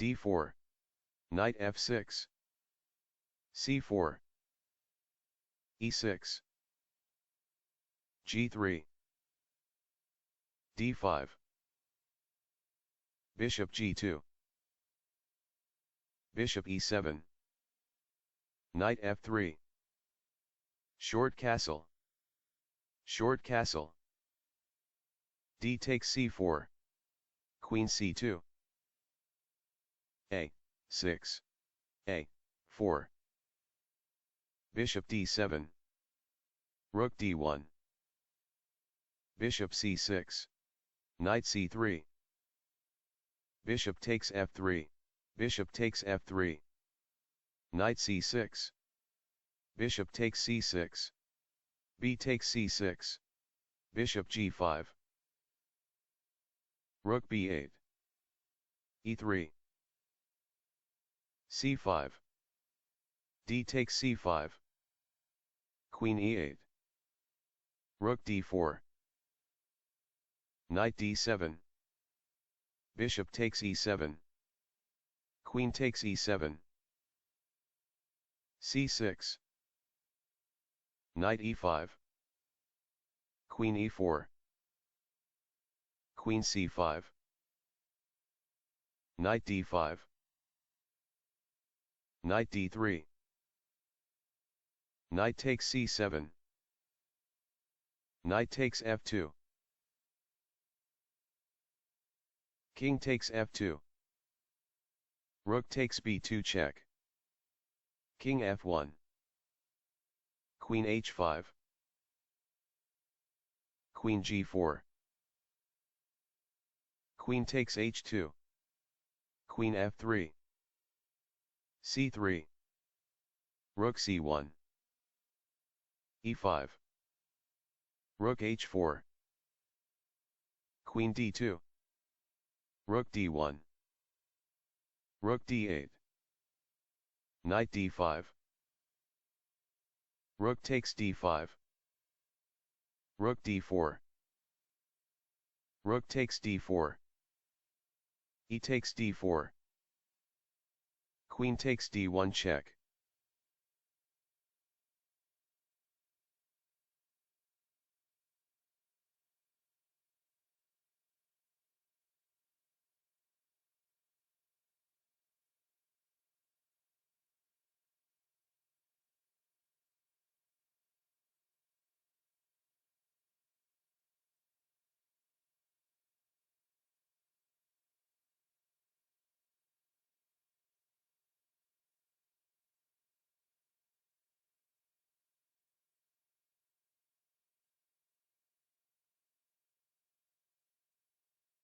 d4. Knight f6. c4. e6. g3. d5. Bishop g2. Bishop e7. Knight f3. Short castle. Short castle. D takes c4. Queen c2. a6. a4. Bishop d7. Rook d1. Bishop c6. Knight c3. Bishop takes f3. Bishop takes f3. Knight c6. Bishop takes c6. B takes c6. Bishop g5. Rook b8. e3. c5. D takes c5. Queen e8. Rook d4. Knight d7. Bishop takes e7. Queen takes e7. c6. Knight e5. Queen e4. Queen c5. Knight d5. Knight d3. Knight takes c7. Knight takes f2. King takes f2. Rook takes b2 check. King f1. Queen h5. Queen g4. Queen takes h2. Queen f3. c3. Rook c1. e5. Rook h4. Queen d2. Rook d1. Rook d8. Knight d5. Rook takes d5. Rook d4. Rook takes d4. E takes d4. Queen takes d1 check.